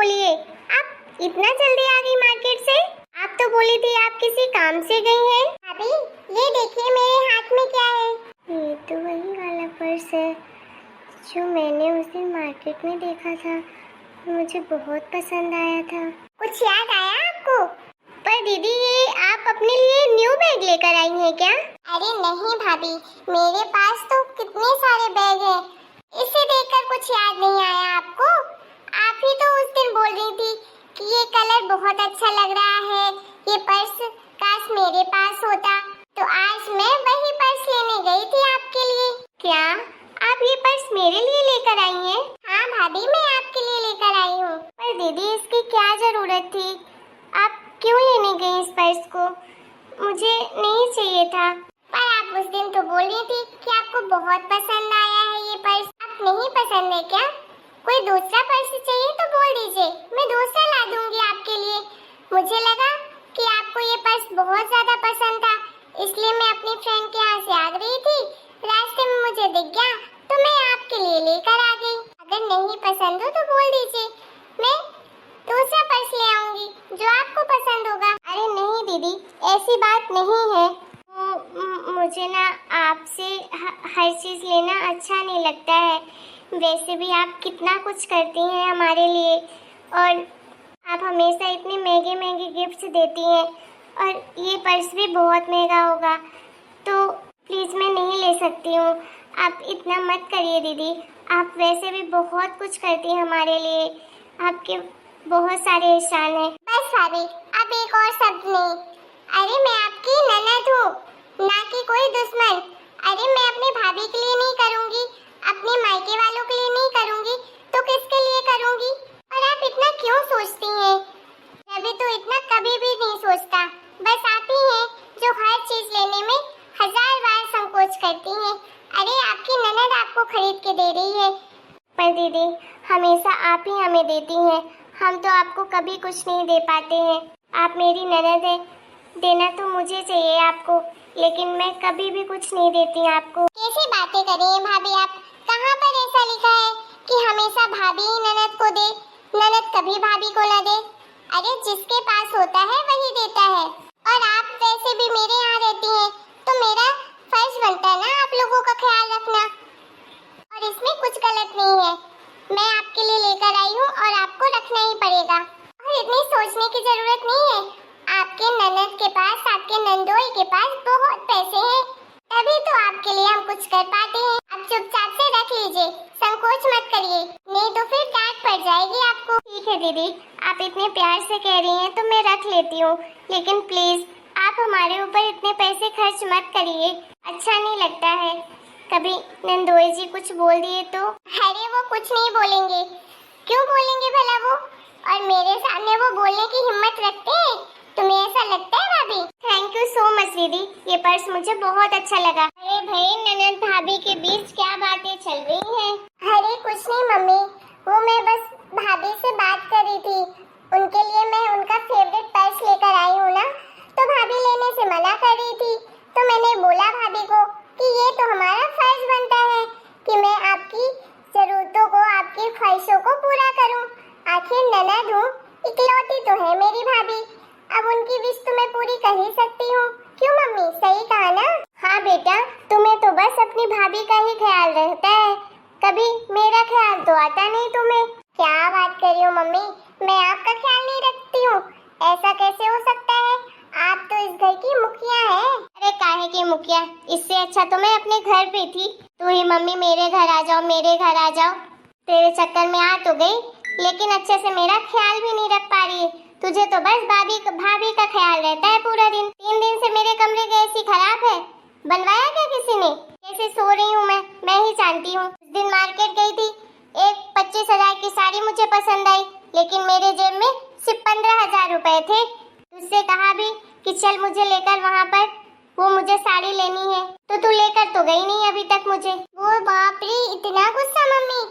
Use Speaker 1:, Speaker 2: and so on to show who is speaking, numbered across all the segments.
Speaker 1: बोलिए, आप इतना जल्दी आ गई मार्केट से? आप तो बोली थी आप किसी काम से गई हैं।
Speaker 2: भाभी ये देखिए मेरे हाथ में क्या है।
Speaker 1: ये तो वही वाला पर्स है जो मैंने उस दिन मार्केट में देखा था, मुझे बहुत पसंद आया था।
Speaker 2: कुछ याद आया आपको?
Speaker 1: पर दीदी ये आप अपने लिए न्यू बैग लेकर आई हैं क्या?
Speaker 2: अरे नहीं भाभी, मेरे पास तो कितने सारे बैग हैं। इसे देखकर कुछ याद नहीं आया आपको? आप ही तो उस दिन बोल रही थी कि ये कलर बहुत अच्छा लग रहा है, ये पर्स काश मेरे पास होता। तो आज मैं वही पर्स लेने गई थी आपके लिए।
Speaker 1: क्या आप ये पर्स मेरे लिए लेकर आई हैं?
Speaker 2: हाँ भाभी, मैं आपके लिए लेकर आई हूँ।
Speaker 1: पर दीदी इसकी क्या जरूरत थी? आप क्यों लेने गई इस पर्स को? मुझे नहीं चाहिए था।
Speaker 2: पर आप उस दिन तो बोल रही थी कि आपको बहुत पसंद आया है ये पर्स। आप नहीं पसंद है क्या? कोई दूसरा पर्स चाहिए तो बोल दीजिए, मैं दूसरा ला दूंगी आपके लिए। मुझे लगा कि आपको ये पर्स बहुत ज्यादा पसंद था, इसलिए मैं अपनी फ्रेंड के यहाँ से आ रही थी, रास्ते में मुझे दिख गया तो मैं आपके लिए लेकर आ गई। अगर नहीं पसंद हो तो बोल दीजिए, मैं दूसरा पर्स ले आऊंगी जो आपको पसंद होगा।
Speaker 1: अरे नहीं दीदी, ऐसी बात नहीं है। मुझे ना आपसे हर चीज़ लेना अच्छा नहीं लगता है। वैसे भी आप कितना कुछ करती हैं हमारे लिए, और आप हमेशा इतने महंगे महंगे गिफ्ट्स देती हैं, और ये पर्स भी बहुत महंगा होगा, तो प्लीज़ मैं नहीं ले सकती हूँ। आप इतना मत करिए दीदी, आप वैसे भी बहुत कुछ करती हैं हमारे लिए, आपके बहुत सारे एहसान हैं।
Speaker 2: बस भाभी, अब एक और शब्द नहीं। अरे मैं आपकी ननद हूँ, ना कि कोई दुश्मन। अरे मैं अपने भाभी के लिए नहीं करूँगी, अपने मायके वालों के लिए नहीं करूँगी, तो किसके लिए करूँगी? और आप इतना क्यों सोचती हैं? रवि तो इतना कभी भी नहीं सोचता, बस आप ही हैं जो हर चीज लेने में 1000 बार संकोच करती हैं। अरे आपकी ननद आपको खरीद के दे रही है।
Speaker 1: पर दीदी हमेशा आप ही हमें देती हैं, हम तो आपको कभी कुछ नहीं दे पाते हैं। आप मेरी ननद है, देना तो मुझे चाहिए आपको, लेकिन मैं कभी भी कुछ नहीं देती आपको।
Speaker 2: कैसी बातें कर रही हैं भाभी आप? कहाँ पर ऐसा लिखा है कि हमेशा भाभी ही ननद को दे, ननद कभी भाभी को न दे? अरे जिसके पास होता है वही देता है। और आप वैसे भी मेरे यहाँ रहती हैं, तो मेरा फर्ज बनता है ना आप लोगों का ख्याल रखना। और इसमें कुछ गलत नहीं है, मैं आपके लिए लेकर आई हूँ और आपको रखना ही पड़ेगा। और इतनी सोचने की जरूरत नहीं है, आपके ननद के पास, आपके नंदोई के पास बहुत पैसे हैं, तभी तो आपके लिए हम कुछ कर पाते हैं। आप चुपचाप से रख लीजिए, संकोच मत करिए, नहीं तो फिर डांट पड़ जाएगी आपको।
Speaker 1: ठीक है दीदी, आप इतने प्यार से कह रही हैं तो मैं रख लेती हूँ, लेकिन प्लीज आप हमारे ऊपर इतने पैसे खर्च मत करिए, अच्छा नहीं लगता है। कभी नंदोई जी कुछ बोल दिए तो?
Speaker 2: अरे वो कुछ नहीं बोलेंगे, क्यों बोलेंगे भला वो? और मेरे सामने वो बोलने की हिम्मत रखते हैं, तुम्हें ऐसा लगता है भाभी?
Speaker 1: थैंक यू सो मच दीदी, ये पर्स मुझे बहुत अच्छा लगा।
Speaker 2: अरे भाई, ननद भाभी के बीच क्या बातें चल रही हैं? अरे कुछ नहीं मम्मी, वो मैं बस भाभी से बात कर रही थी, उनके लिए मैं उनका फेवरेट पर्स लेकर आई हूँ ना, तो भाभी लेने से मना कर रही थी, तो मैंने बोला भाभी को कि ये तो हमारा फर्ज बनता है कि मैं आपकी जरूरतों को, आपकी ख्वाहिशों को पूरा करूँ। आखिर ननद हूँ, इकलौती तो है मेरी भाभी, अब उनकी विश तो मैं पूरी कर ही सकती हूँ। क्यों मम्मी, सही कहा ना?
Speaker 1: हाँ बेटा, तुम्हें तो बस अपनी भाभी का ही ख्याल रहता है, कभी मेरा ख्याल तो आता नहीं तुम्हें।
Speaker 2: क्या बात कर रही हो मम्मी, मैं आपका ख्याल नहीं रखती हूँ? ऐसा कैसे हो सकता है? आप तो इस घर की मुखिया हैं।
Speaker 1: अरे काहे की मुखिया, इससे अच्छा तो मैं अपने घर पे थी। तू ही मम्मी मेरे घर आ जाओ, मेरे घर आ जाओ, तेरे चक्कर में आ तो गई, लेकिन अच्छे से मेरा ख्याल भी नहीं रख पा रही है। तुझे तो बस भाभी का ख्याल रहता है पूरा दिन। 3 दिन से मेरे कमरे की एसी खराब है, बनवाया क्या किसी ने? कैसे सो रही हूँ मैं ही जानती हूँ। उस दिन मार्केट गई थी, एक 25,000 की साड़ी मुझे पसंद आई, लेकिन मेरे जेब में सिर्फ 15,000 रुपए थे। तुझसे कहा भी कि चल मुझे लेकर वहाँ पर, वो मुझे साड़ी लेनी है, तो तू लेकर तो गई नहीं अभी तक मुझे।
Speaker 2: वो बाप रे, इतना गुस्सा मम्मी?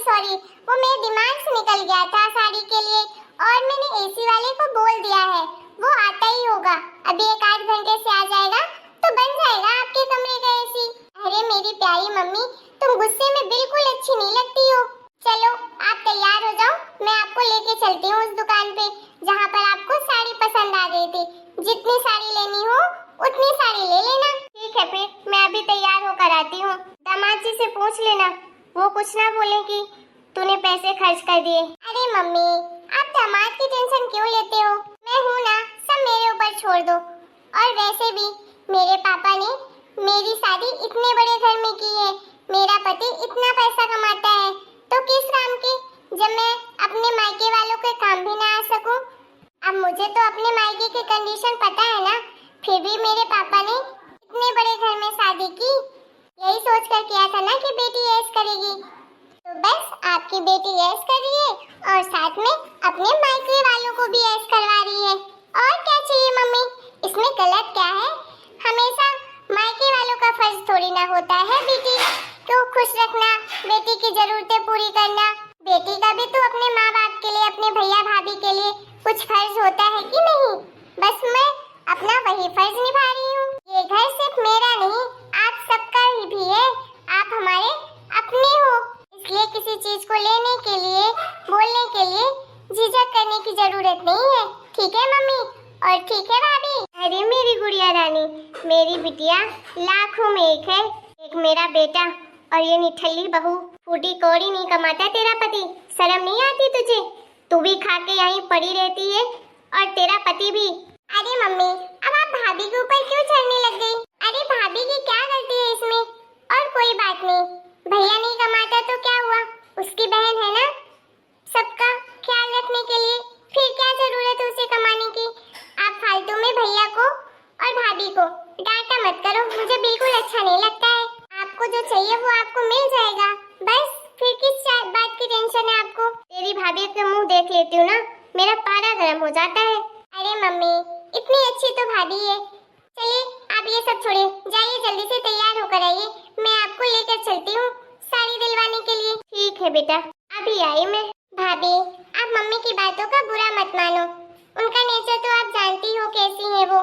Speaker 2: सॉरी, वो मेरे दिमाग से निकल गया था साड़ी के लिए, और मैंने एसी वाले को बोल दिया है, वो आता ही होगा, अभी 1-8 घंटे से आ जाएगा तो बन जाएगा आपके कमरे का एसी। अरे मेरी प्यारी मम्मी, तुम गुस्से में बिल्कुल अच्छी नहीं लगती हो। चलो आप तैयार हो जाओ, मैं आपको लेके
Speaker 1: दामाद जी से पूछ लेना, वो कुछ ना बोले कि तूने पैसे खर्च कर दिए।
Speaker 2: अरे मम्मी, आप दामाद की टेंशन क्यों लेते हो? मैं हूँ ना, सब मेरे ऊपर छोड़ दो। और वैसे भी मेरे पापा ने मेरी शादी इतने बड़े घर में की है, मेरा पति इतना पैसा कमाता है, तो किस काम की जब मैं अपने मायके वालों के काम भी ना आ सकूं। अब मुझे तो अपने मायके की कंडीशन पता है ना, फिर भी मेरे पापा ने इतने बड़े घर में शादी की, यही सोच कर किया था ना कि बेटी ऐश करेगी। तो बस आपकी बेटी ऐश कर रही है और साथ में अपने मायके वालों को भी ऐश करवा रही है। और क्या चाहिए मम्मी, इसमें गलत क्या है? हमेशा मायके वालों का फर्ज थोड़ी ना होता है बेटी को खुश रखना, बेटी की जरूरतें पूरी करना। बेटी का भी तो अपने माँ बाप के लिए, अपने भैया भाभी के लिए कुछ फर्ज होता है कि नहीं? बस मैं अपना वही फर्ज निभा रही हूँ। ये घर सिर्फ मेरा नहीं, आप सबका ही भी है। आप हमारे अपने हो, इसलिए किसी चीज को लेने के लिए, बोलने के लिए झिझक करने की जरूरत नहीं है। ठीक है मम्मी और ठीक है भाभी।
Speaker 1: अरे मेरी गुड़िया रानी, मेरी बिटिया लाखों में एक है। एक मेरा बेटा और ये निठल्ली बहू, फूटी कौड़ी नहीं कमाता तेरा पति। शर्म नहीं आती तुझे? तू भी खा के यहीं पड़ी रहती है और तेरा पति भी।
Speaker 2: अरे मम्मी, अब आप भाभी के ऊपर क्यों चढ़ने लग गई? अरे भाभी की क्या गलती है इसमें? और कोई बात नहीं, भैया नहीं कमाता तो क्या हुआ, उसकी बहन है ना, सबका ख्याल रखने के लिए। फिर क्या जरूरत है उसे कमाने की? आप फालतू में भैया को और भाभी को डांटा मत करो, मुझे बिल्कुल अच्छा नहीं लगता है। आपको जो चाहिए वो आपको मिल जाएगा, बस फिर किस बात की टेंशन है आपको?
Speaker 1: तेरी भाभी के मुंह देख लेती हूँ ना, मेरा पारा गर्म हो जाता है।
Speaker 2: अरे मम्मी, इतनी अच्छी तो भाभी है। चलिए आप ये सब छोड़िए, जाइए जल्दी से तैयार होकर आइए, मैं आपको लेकर चलती हूँ साड़ी दिलवाने के लिए।
Speaker 1: ठीक है बेटा, अभी आई मैं।
Speaker 2: भाभी, आप मम्मी की बातों का बुरा मत मानो, उनका नेचर तो आप जानती हो कैसी है वो,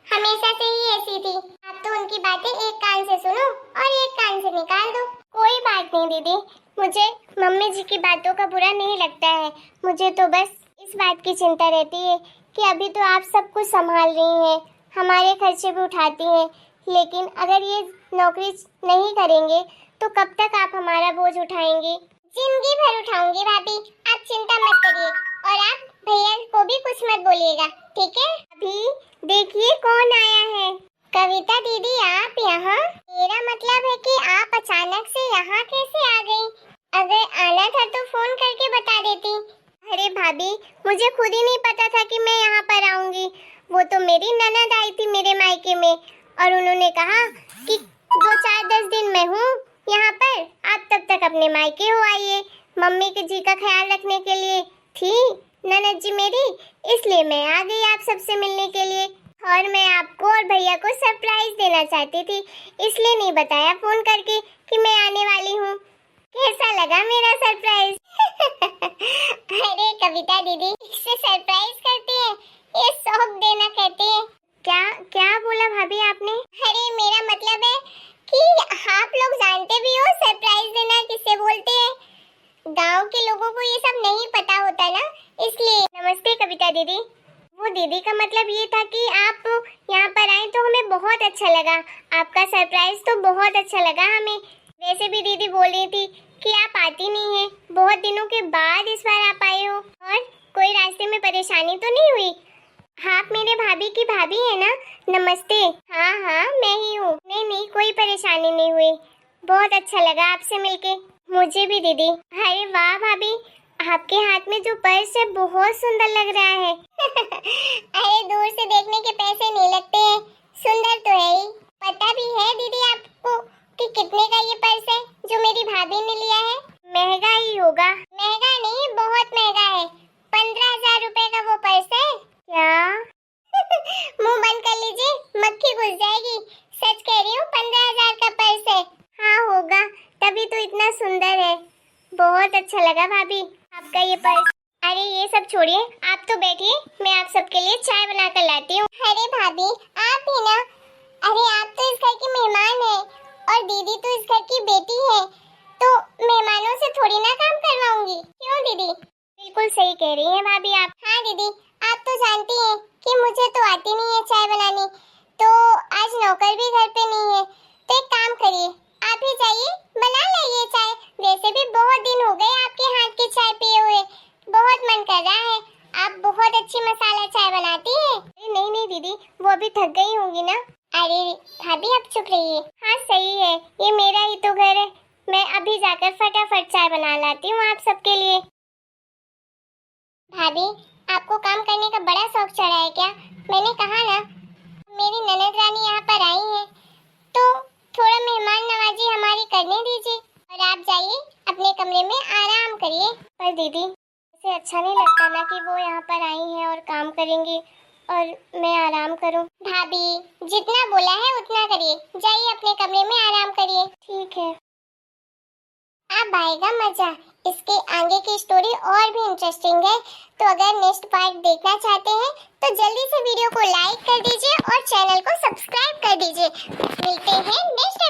Speaker 2: हमेशा से ही ऐसी थी। आप तो उनकी बातें एक कान से सुनो और एक कान से निकाल दो।
Speaker 1: कोई बात नहीं दीदी, मुझे मम्मी जी की बातों का बुरा नहीं लगता है। मुझे तो बस इस बात की चिंता रहती है कि अभी तो आप सब कुछ संभाल रही हैं, हमारे खर्चे भी उठाती हैं, लेकिन अगर ये नौकरी नहीं करेंगे तो कब तक आप हमारा बोझ उठाएंगी?
Speaker 2: जिंदगी भर उठाऊंगी भाभी, आप चिंता मत करिए। और आप भैया को भी कुछ मत बोलिएगा, ठीक है?
Speaker 1: अभी देखिए कौन आया है।
Speaker 2: कविता दीदी, आप यहाँ? मेरा मतलब है कि आप अचानक से यहाँ कैसे आ गई? अगर आना था तो फोन करके बता देती।
Speaker 1: अरे भाभी, मुझे खुद ही नहीं पता था कि मैं यहाँ पर आऊंगी। वो तो मेरी ननद आई थी मेरे मायके में और उन्होंने कहा कि 2-4-10 दिन मैं हूँ यहाँ पर, आप तब तक अपने मायके हो आइए। मम्मी के जी का ख्याल रखने के लिए थी ननद जी मेरी, इसलिए मैं आ गई आप सबसे मिलने के लिए। और मैं आपको और भैया को सरप्राइज देना चाहती थी, इसलिए नहीं बताया फोन करके कि मैं आने वाली हूँ। कैसा लगा मेरा सरप्राइज?
Speaker 2: अरे कविता दीदी, इससे सरप्राइज करते हैं, ये शौक देना कहते हैं।
Speaker 1: क्या क्या बोला भाभी आपने?
Speaker 2: अरे मेरा मतलब है कि आप लोग जानते भी हो सरप्राइज देना किसे बोलते हैं। गांव के लोगों को ये सब नहीं पता होता ना, इसलिए।
Speaker 1: नमस्ते कविता दीदी। वो दीदी का मतलब ये था कि आप यहाँ पर आए तो हमें बहुत अच्छा लगा, आपका सरप्राइज तो बहुत अच्छा लगा हमें। वैसे भी दीदी बोल रही थी कि आप आती नहीं है, बहुत दिनों के बाद इस बार आप आए हो। और कोई रास्ते में परेशानी तो नहीं हुई? आप मेरे भाभी की भाभी है ना? नमस्ते। हाँ हाँ मैं ही हूँ। नहीं नहीं, कोई परेशानी नहीं हुई, बहुत अच्छा लगा आपसे मिलके। मुझे भी दीदी। अरे वाह भाभी, आपके हाथ में जो पर्स है बहुत सुंदर लग रहा है।
Speaker 2: अरे दूर से देखने के पैसे नहीं लगते हैं, सुंदर तो है ही। पता भी है दीदी आपको कि कितने का ये पर्स है जो मेरी भाभी ने लिया है?
Speaker 1: महंगा ही होगा।
Speaker 2: महंगा नहीं, बहुत महंगा है। 15,000 रुपए का वो पर्स है।
Speaker 1: क्या?
Speaker 2: मुंह बंद कर लीजिए, मक्खी घुस जाएगी। सच कह रही हूँ, 15,000 का पर्स है।
Speaker 1: हाँ होगा, तभी तो इतना सुंदर है। बहुत अच्छा लगा भाभी आपका ये पर्स। अरे ये सब छोड़िए, आप तो बैठिए, मैं आप सबके लिए चाय बना कर लाती हूँ।
Speaker 2: अरे भाभी, आप ही ना? अरे आप तो इस घर की मेहमान है और दीदी तो इस घर की बेटी है, तो मेहमानों से थोड़ी ना काम करवाऊंगी। क्यों दीदी?
Speaker 1: बिल्कुल सही कह रही हैं भाभी आप।
Speaker 2: हाँ दीदी, आप तो जानती हैं कि मुझे तो आती नहीं है चाय बनानी, तो आज नौकर भी घर पे नहीं है, तो एक काम करिए, आप ही जाइए, बना लाइए चाय। वैसे भी बहुत दिन हो गए आपके हाथ की चाय पिए हुए, बहुत मन कर रहा है। आप बहुत अच्छी मसाला चाय बनाती हैं।
Speaker 1: अरे नहीं नहीं दीदी, वो अभी थक गई होंगी ना।
Speaker 2: अरे भाभी आप चुप रहिए।
Speaker 1: हाँ सही है, ये मेरा ही तो घर है। मैं अभी जाकर फटाफट चाय बना लाती हूँ आप सबके लिए।
Speaker 2: भाभी आपको काम करने का बड़ा शौक चढ़ा है क्या? मैंने कहा ना, मेरी ननद रानी यहाँ पर आई है तो थोड़ा मेहमान नवाजी हमारी करने दीजिए। और आप जाइए अपने कमरे में आराम करिए।
Speaker 1: पर दीदी इसे अच्छा नहीं लगता ना कि वो यहाँ पर आई हैं और काम करेंगी और मैं आराम करूँ।
Speaker 2: भाभी जितना बोला है उतना करिए, जाइए अपने कमरे में आराम करिए।
Speaker 1: ठीक है।
Speaker 2: अब आएगा मजा। इसके आगे की स्टोरी और भी इंटरेस्टिंग है, तो अगर नेक्स्ट पार्ट देखना चाहते हैं तो जल्दी से वीडियो को लाइक कर दीजिए और चैनल को सब्सक्राइब कर दीजिए। मिलते हैं नेक्स्ट